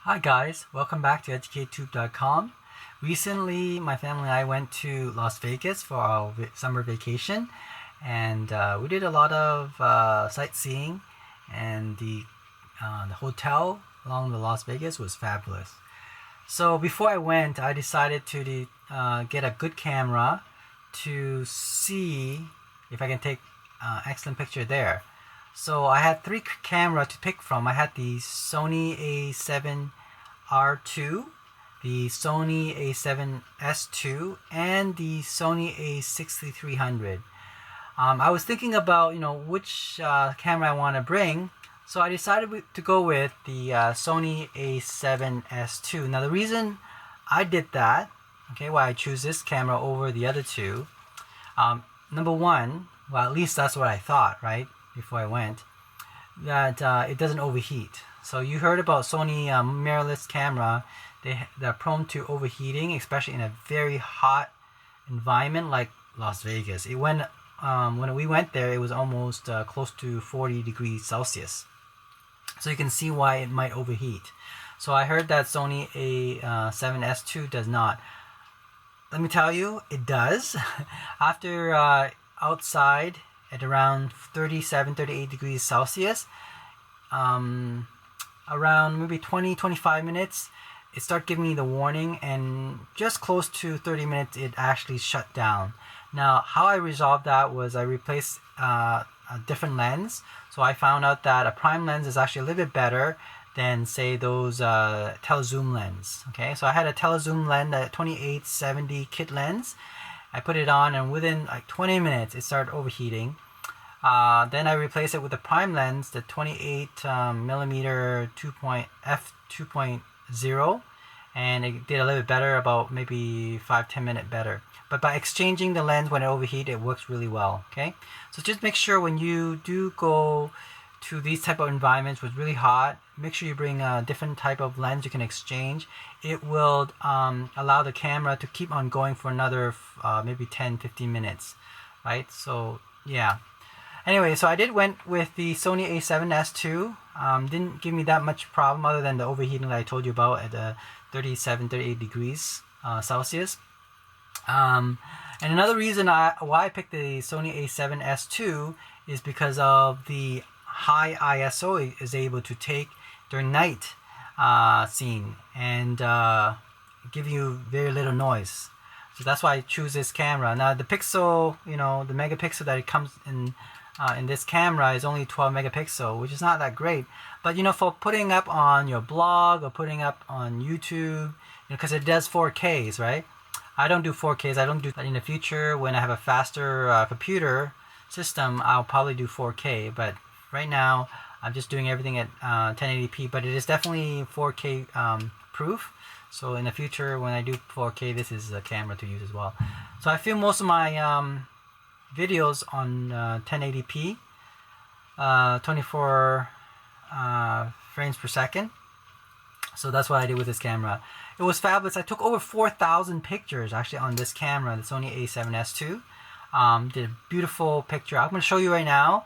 Hi guys, welcome back to EducateTube.com. Recently, my family and I went to Las Vegas for our summer vacation, and we did a lot of sightseeing, and the hotel along the Las Vegas was fabulous. So before I went, I decided to get a good camera to see if I can take excellent picture there. So I had three cameras to pick from. I had the Sony a7R2, the Sony a7s, and the Sony a6300. I was thinking about which camera I want to bring, so I decided to go with the Sony a7s. Now the reason I did that, why I choose this camera over the other two, number one, well, at least that's what I thought, right? Before I went, that it doesn't overheat. So you heard about Sony mirrorless camera. They're prone to overheating, especially in a very hot environment like Las Vegas. It went when we went there, it was almost close to 40 degrees Celsius. So you can see why it might overheat. So I heard that Sony a7s does not. Let me tell you, it does. After outside at around 37-38 degrees Celsius, around maybe 20-25 minutes, it started giving me the warning, and just close to 30 minutes it actually shut down. Now how I resolved that was I replaced a different lens. So I found out that a prime lens is actually a little bit better than, say, those telezoom lens. So I had a telezoom lens, a 2870 kit lens. I put it on, and within like 20 minutes it started overheating. Then I replaced it with the prime lens, the 28mm f2.0, and it did a little bit better, about maybe 5-10 minutes better. But by exchanging the lens when it overheats, it works really well. So just make sure when you do go to these type of environments with really hot, make sure you bring a different type of lens you can exchange. It will allow the camera to keep on going for another maybe 10-15 minutes, right? So yeah. Anyway, so I went with the Sony a7s. Didn't give me that much problem other than the overheating that I told you about at 37-38 degrees Celsius. And another reason why I picked the Sony a7s is because of the high ISO it is able to take during night scene, and give you very little noise. So that's why I choose this camera. Now the pixel, the megapixel that it comes in this camera is only 12 megapixel, which is not that great. But for putting up on your blog or putting up on YouTube, because it does 4Ks, right? I don't do 4Ks. I don't do that. In the future, when I have a faster computer system, I'll probably do 4K. But right now, I'm just doing everything at 1080p. But it is definitely 4K proof. So in the future, when I do 4K, this is a camera to use as well. So I film most of my videos on 1080p, 24 frames per second. So that's what I did with this camera. It was fabulous. I took over 4,000 pictures actually on this camera, the Sony a7s. Did a beautiful picture. I'm going to show you right now.